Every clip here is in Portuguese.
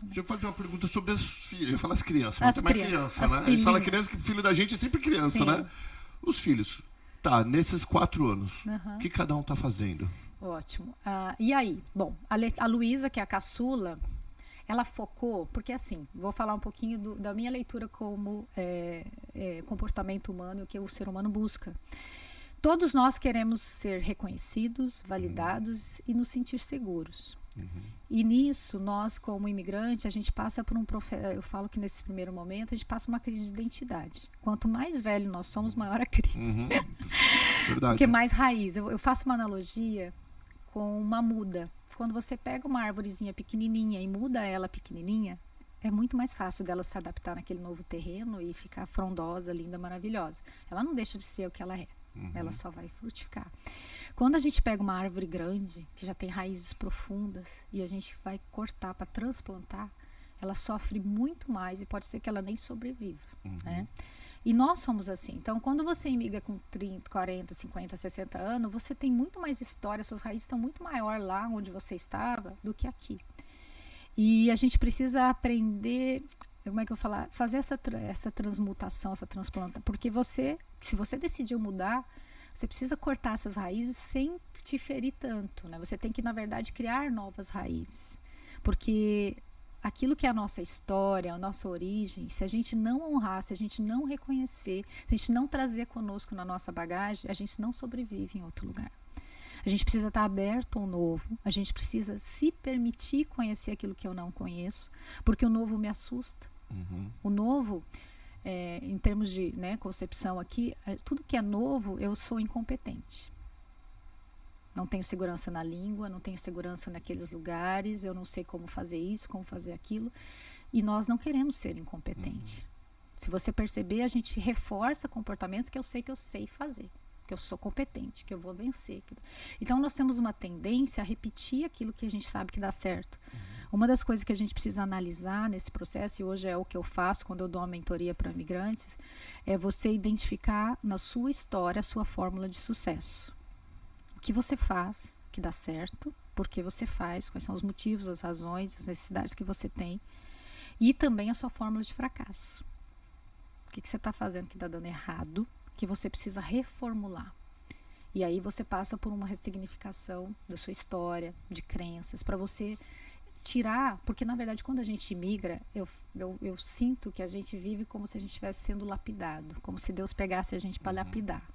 Deixa eu fazer uma pergunta sobre as filhas. Eu ia falar as crianças, As mas também crianças, criança, as né? A gente fala filhinhas. criança, que filho da gente é sempre criança, Sim. né? Os filhos. Tá, nesses 4 anos, o Aham. que cada um tá fazendo? Ótimo. E aí? Bom, a Luísa, que é a caçula, ela focou, porque assim, vou falar um pouquinho da minha leitura como comportamento humano e o que o ser humano busca. Todos nós queremos ser reconhecidos, validados e nos sentir seguros. E nisso, nós como imigrante, a gente passa por eu falo que nesse primeiro momento, a gente passa uma crise de identidade. Quanto mais velho nós somos, maior a crise. Verdade. Porque mais raiz. Eu faço uma analogia com uma muda. Quando você pega uma árvorezinha pequenininha e muda ela pequenininha, é muito mais fácil dela se adaptar naquele novo terreno e ficar frondosa, linda, maravilhosa. Ela não deixa de ser o que ela é. Ela só vai frutificar. Quando a gente pega uma árvore grande, que já tem raízes profundas, e a gente vai cortar para transplantar, ela sofre muito mais e pode ser que ela nem sobreviva, né? E nós somos assim. Então, quando você imigra com 30, 40, 50, 60 anos, você tem muito mais história, suas raízes estão muito maior lá onde você estava do que aqui. E a gente precisa aprender, como é que eu vou falar? Fazer essa transmutação, essa transplanta. Porque se você decidiu mudar, você precisa cortar essas raízes sem te ferir tanto, né? Você tem que, na verdade, criar novas raízes. Porque aquilo que é a nossa história, a nossa origem, se a gente não honrar, se a gente não reconhecer, se a gente não trazer conosco na nossa bagagem, a gente não sobrevive em outro lugar. A gente precisa estar aberto ao novo, a gente precisa se permitir conhecer aquilo que eu não conheço, porque o novo me assusta. O novo, em termos de concepção aqui, tudo que é novo, eu sou incompetente. Não tenho segurança na língua, não tenho segurança naqueles lugares, eu não sei como fazer isso, como fazer aquilo. E nós não queremos ser incompetentes. Se você perceber, a gente reforça comportamentos que eu sei fazer, que eu sou competente, que eu vou vencer. Então, nós temos uma tendência a repetir aquilo que a gente sabe que dá certo. Uma das coisas que a gente precisa analisar nesse processo, e hoje é o que eu faço quando eu dou uma mentoria para imigrantes, é você identificar na sua história a sua fórmula de sucesso. O que você faz que dá certo, por que você faz, quais são os motivos, as razões, as necessidades que você tem, e também a sua fórmula de fracasso. O que você está fazendo que está dando errado, que você precisa reformular. E aí você passa por uma ressignificação da sua história, de crenças, para você tirar, porque na verdade quando a gente imigra, eu sinto que a gente vive como se a gente estivesse sendo lapidado, como se Deus pegasse a gente para lapidar.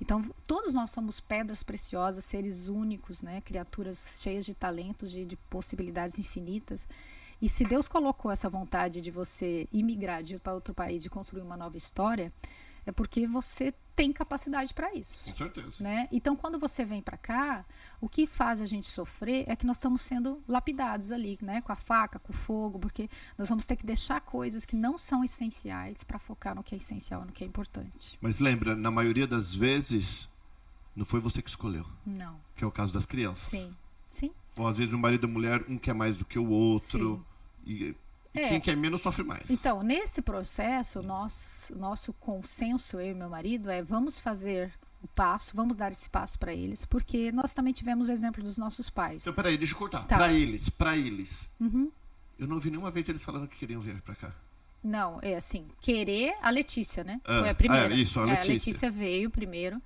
Então, todos nós somos pedras preciosas, seres únicos, né? Criaturas cheias de talentos, de possibilidades infinitas. E se Deus colocou essa vontade de você imigrar, de ir para outro país, de construir uma nova história, é porque você tem capacidade para isso. Com certeza. Né? Então, quando você vem para cá, o que faz a gente sofrer é que nós estamos sendo lapidados ali, né? Com a faca, com o fogo, porque nós vamos ter que deixar coisas que não são essenciais para focar no que é essencial, no que é importante. Mas lembra, na maioria das vezes, não foi você que escolheu. Não. Que é o caso das crianças. Sim. Sim. Ou às vezes o marido e a mulher, um quer mais do que o outro. Sim. E quem quer menos sofre mais. Então, nesse processo, nosso consenso, eu e meu marido, vamos fazer o passo, vamos dar esse passo para eles, porque nós também tivemos o exemplo dos nossos pais. Então, peraí, deixa eu cortar. Tá. Pra eles. Eu não vi nenhuma vez eles falando que queriam vir pra cá. Não, é assim, querer a Letícia, né? Foi a primeira. Isso, a Letícia. A Letícia veio primeiro.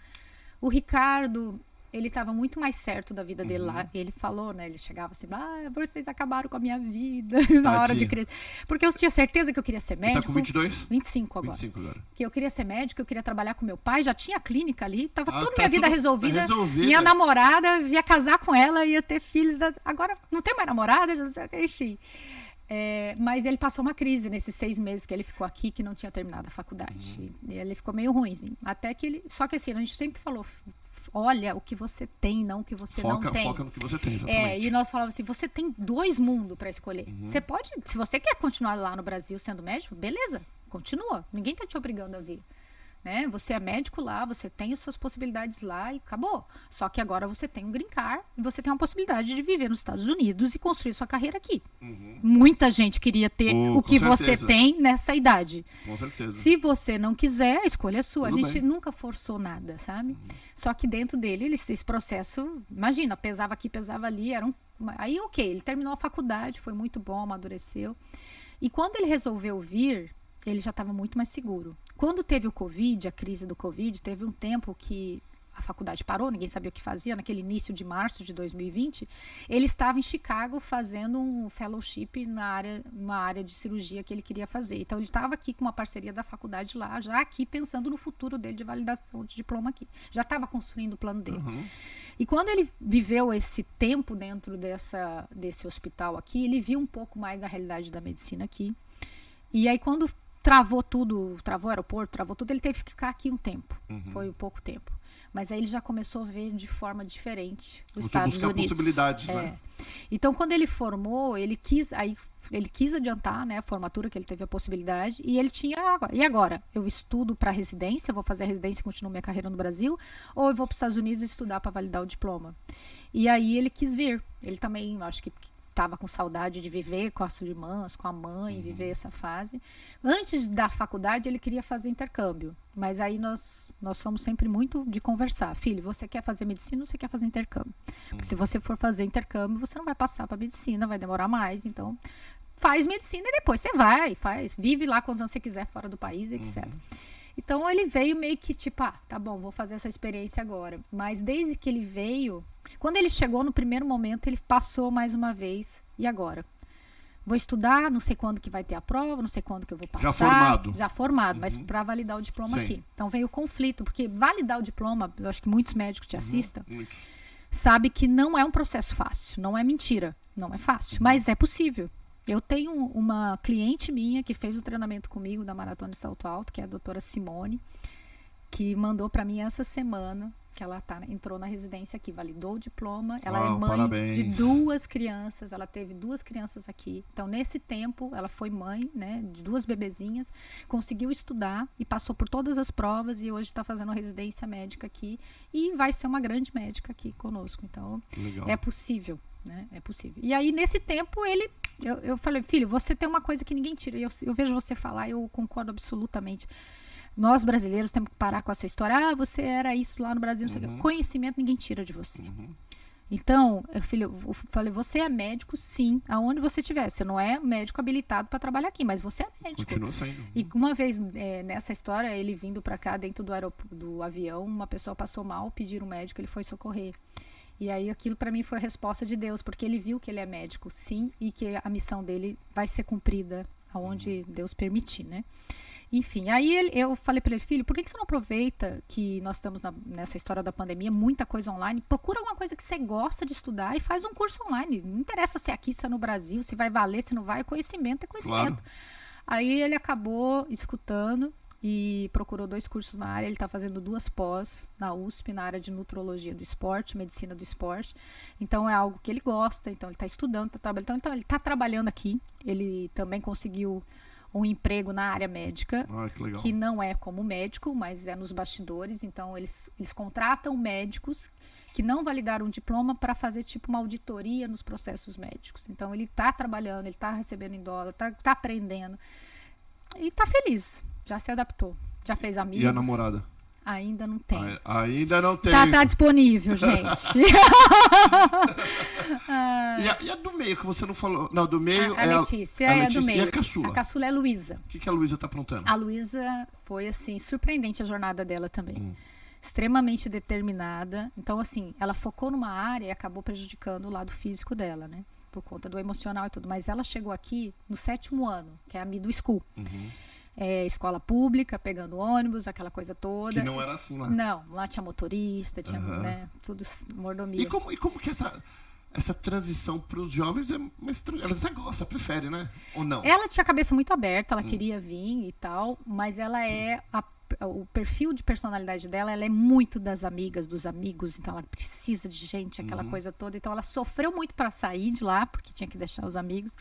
O Ricardo, ele estava muito mais certo da vida dele lá. Ele falou, né? Ele chegava assim, vocês acabaram com a minha vida na hora de crescer. Porque eu tinha certeza que eu queria ser médico. Ele tá com 22? 25 agora. 25 agora. Que eu queria ser médico, eu queria trabalhar com meu pai, já tinha clínica ali, tava toda tá minha vida resolvida. resolvida. Minha namorada, ia casar com ela, ia ter filhos. Agora não tem mais namorada, não sei, enfim. Mas ele passou uma crise nesses 6 meses que ele ficou aqui, que não tinha terminado a faculdade. E ele ficou meio ruimzinho. Até que ele. Só que assim, a gente sempre falou. Olha o que você tem, não o que você não tem. Foca no que você tem, exatamente. E nós falávamos assim, você tem 2 mundos para escolher. Você pode, se você quer continuar lá no Brasil sendo médico, beleza, continua. Ninguém tá te obrigando a vir. Né? Você é médico lá, você tem as suas possibilidades lá e acabou. Só que agora você tem um green card e você tem uma possibilidade de viver nos Estados Unidos e construir sua carreira aqui. Muita gente queria ter o que você tem nessa idade. Com certeza. Se você não quiser, a escolha é sua. Tudo a gente bem. nunca forçou nada, sabe? Só que dentro dele, esse processo, imagina, pesava aqui, pesava ali, era um Aí, ok, ele terminou a faculdade, foi muito bom, amadureceu. E quando ele resolveu vir, ele já estava muito mais seguro. Quando teve o Covid, a crise do Covid, teve um tempo que a faculdade parou, ninguém sabia o que fazia, naquele início de março de 2020, ele estava em Chicago fazendo um fellowship numa área de cirurgia que ele queria fazer. Então, ele estava aqui com uma parceria da faculdade lá, já aqui pensando no futuro dele de validação de diploma aqui. Já estava construindo o plano dele. Uhum. E quando ele viveu esse tempo dentro desse hospital aqui, ele viu um pouco mais da realidade da medicina aqui. E aí, quando travou tudo, travou o aeroporto, travou tudo, ele teve que ficar aqui um tempo. Foi pouco tempo. Mas aí ele já começou a ver de forma diferente os Estados Unidos. Buscar possibilidades, né? Então, quando ele formou, ele quis adiantar, né, a formatura, que ele teve a possibilidade, e ele tinha, e agora? Eu estudo para residência, vou fazer a residência e continuo minha carreira no Brasil, ou eu vou para os Estados Unidos estudar para validar o diploma? E aí ele quis vir. Ele também, acho que estava com saudade de viver com as irmãs, com a mãe, viver essa fase. Antes da faculdade, ele queria fazer intercâmbio. Mas aí nós somos sempre muito de conversar. Filho, você quer fazer medicina ou você quer fazer intercâmbio? Porque se você for fazer intercâmbio, você não vai passar para medicina, vai demorar mais. Então, faz medicina e depois você vai, vive lá quantos anos você quiser fora do país, etc. Então, ele veio meio que tipo, tá bom, vou fazer essa experiência agora. Mas desde que ele veio, quando ele chegou no primeiro momento, ele passou mais uma vez. E agora? Vou estudar, não sei quando que vai ter a prova, não sei quando que eu vou passar. Já formado, mas para validar o diploma aqui. Então, veio o conflito, porque validar o diploma, eu acho que muitos médicos te assistam, sabe que não é um processo fácil, não é mentira, não é fácil, mas é possível. Eu tenho uma cliente minha que fez o treinamento comigo da Maratona de Salto Alto, que é a doutora Simone, que mandou para mim essa semana, que ela entrou na residência aqui, validou o diploma. Ela é mãe de 2 crianças, ela teve 2 crianças aqui. Então, nesse tempo, ela foi mãe, né, de 2 bebezinhas, conseguiu estudar e passou por todas as provas e hoje está fazendo residência médica aqui e vai ser uma grande médica aqui conosco. Então, legal. É possível, né? É possível. E aí, nesse tempo, eu falei, filho, você tem uma coisa que ninguém tira. Eu vejo você falar, eu concordo absolutamente. Nós, brasileiros, temos que parar com essa história. Você era isso lá no Brasil. Conhecimento ninguém tira de você. Então, eu falei, você é médico, sim, aonde você estiver. Você não é médico habilitado para trabalhar aqui, mas você é médico. Continua saindo. E uma vez, nessa história, ele vindo para cá, dentro do avião, uma pessoa passou mal, pediram um médico, ele foi socorrer. E aí, aquilo para mim foi a resposta de Deus, porque ele viu que ele é médico, sim, e que a missão dele vai ser cumprida aonde Deus permitir, né? Enfim, aí eu falei para ele, filho, por que você não aproveita que nós estamos nessa história da pandemia, muita coisa online, procura alguma coisa que você gosta de estudar e faz um curso online. Não interessa se é aqui, se é no Brasil, se vai valer, se não vai, conhecimento é conhecimento. Claro. Aí ele acabou escutando e procurou 2 cursos na área. Ele está fazendo 2 pós na USP, na área de nutrologia do esporte, medicina do esporte. Então é algo que ele gosta, então ele está estudando, está trabalhando. Então ele está trabalhando aqui, ele também conseguiu um emprego na área médica, que não é como médico, mas é nos bastidores. Então, eles contratam médicos que não validaram o diploma para fazer tipo uma auditoria nos processos médicos. Então, ele está trabalhando, ele está recebendo em dólar, está aprendendo e está feliz. Já se adaptou, já fez amigos. E a namorada? Ainda não tem. Ainda não tem. Tá disponível, gente. E a do meio, que você não falou? Não, do meio a Letícia é a do meio. E a caçula? A caçula é a Luísa. O que a Luísa tá aprontando? A Luísa foi, assim, surpreendente a jornada dela também. Extremamente determinada. Então, assim, ela focou numa área e acabou prejudicando o lado físico dela, né? Por conta do emocional e tudo. Mas ela chegou aqui no 7º ano, que é a middle school. Escola pública, pegando ônibus, aquela coisa toda. Que não era assim lá. Não, lá tinha motorista, tinha né, tudo mordomia. E como que essa transição para os jovens é mais tranquila? Elas até gostam, preferem, né? Ou não? Ela tinha a cabeça muito aberta, ela queria vir e tal, mas ela o perfil de personalidade dela, ela é muito das amigas, dos amigos, então ela precisa de gente, aquela coisa toda. Então ela sofreu muito para sair de lá, porque tinha que deixar os amigos.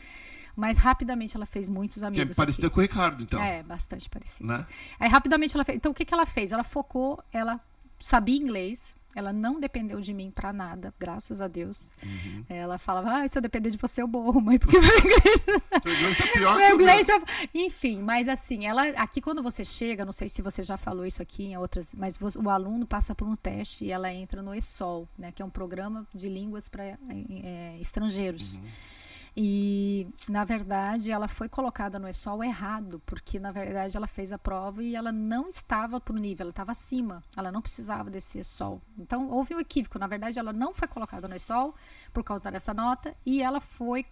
Mas rapidamente ela fez muitos amigos. Que é parecida com o Ricardo, então. É, bastante parecida. Né? Aí rapidamente ela fez. Então o que ela fez? Ela focou, ela sabia inglês, ela não dependeu de mim pra nada, graças a Deus. Ela falava, se eu depender de você eu morro, mãe, porque meu inglês... Teu inglês inglês tá pior Meu que o inglês tá... Enfim, mas assim, ela aqui quando você chega, não sei se você já falou isso aqui em outras, mas o aluno passa por um teste e ela entra no ESOL, né, que é um programa de línguas para estrangeiros. E, na verdade, ela foi colocada no ESOL errado, porque, na verdade, ela fez a prova e ela não estava pro nível, ela estava acima, ela não precisava desse ESOL. Então, houve um equívoco, na verdade, ela não foi colocada no ESOL por causa dessa nota e ela foi,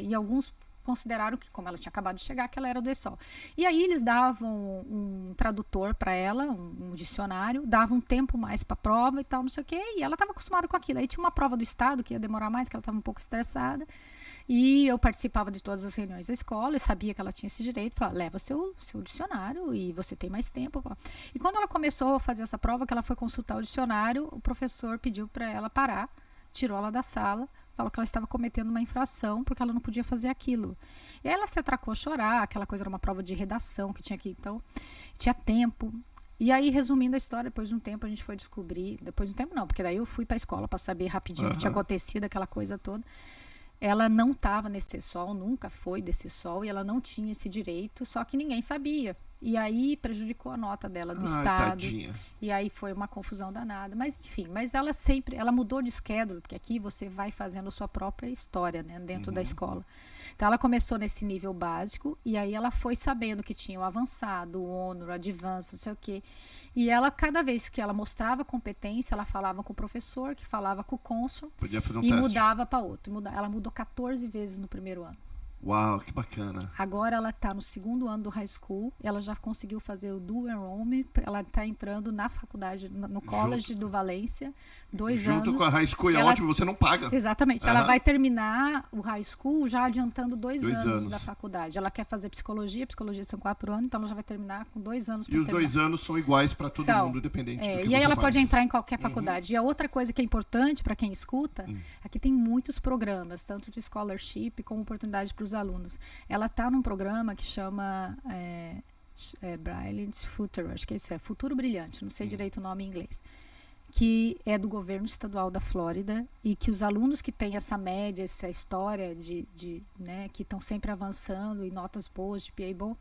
e alguns consideraram que, como ela tinha acabado de chegar, que ela era do ESOL. E aí eles davam um tradutor para ela, um dicionário, davam um tempo mais para a prova e tal, não sei o quê, e ela estava acostumada com aquilo. Aí tinha uma prova do estado que ia demorar mais, que ela estava um pouco estressada. E eu participava de todas as reuniões da escola, eu sabia que ela tinha esse direito, falava, leva seu dicionário e você tem mais tempo. E quando ela começou a fazer essa prova, que ela foi consultar o dicionário, o professor pediu para ela parar, tirou ela da sala, falou que ela estava cometendo uma infração porque ela não podia fazer aquilo. E aí ela se atracou a chorar, aquela coisa era uma prova de redação que tinha que, então, tinha tempo. E aí, resumindo a história, depois de um tempo a gente foi descobrir, depois de um tempo não, porque daí eu fui para a escola para saber rapidinho o que tinha acontecido, aquela coisa toda. Ela não estava nesse ESOL, nunca foi desse ESOL, e ela não tinha esse direito, só que ninguém sabia. E aí prejudicou a nota dela do estado. Tadinha. E aí foi uma confusão danada. Mas enfim, ela mudou de schedule, porque aqui você vai fazendo a sua própria história, né, dentro da escola. Então ela começou nesse nível básico, e aí ela foi sabendo que tinha o avançado, o honor, o advanced, não sei o quê. E ela, cada vez que ela mostrava competência, ela falava com o professor, que falava com o cônsul, Podia fazer um e teste. mudava para outro. Ela mudou 14 vezes no primeiro ano. Uau, que bacana. Agora ela está no segundo ano do high school, ela já conseguiu fazer o dual enrollment, ela está entrando na faculdade, no college do Valência, 2 anos. Junto com a high school é ótimo, você não paga. Exatamente, ela vai terminar o high school já adiantando 2 2 anos da faculdade. Ela quer fazer psicologia são 4 anos, então ela já vai terminar com 2 anos. E os 2 anos são iguais para todo mundo, independente do que e aí ela faz. pode entrar em qualquer faculdade. E a outra coisa que é importante para quem escuta, aqui tem muitos programas, tanto de scholarship como oportunidade para os alunos. Ela está num programa que chama Brilliant Future, acho que é isso, Futuro Brilhante, não sei direito o nome em inglês, que é do governo estadual da Flórida, e que os alunos que têm essa média, essa história né, que estão sempre avançando e notas boas de PA bom,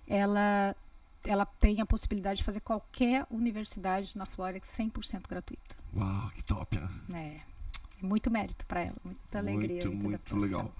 ela tem a possibilidade de fazer qualquer universidade na Flórida 100% gratuita. Uau, que top, né? Muito mérito para ela, muita alegria. Muito legal.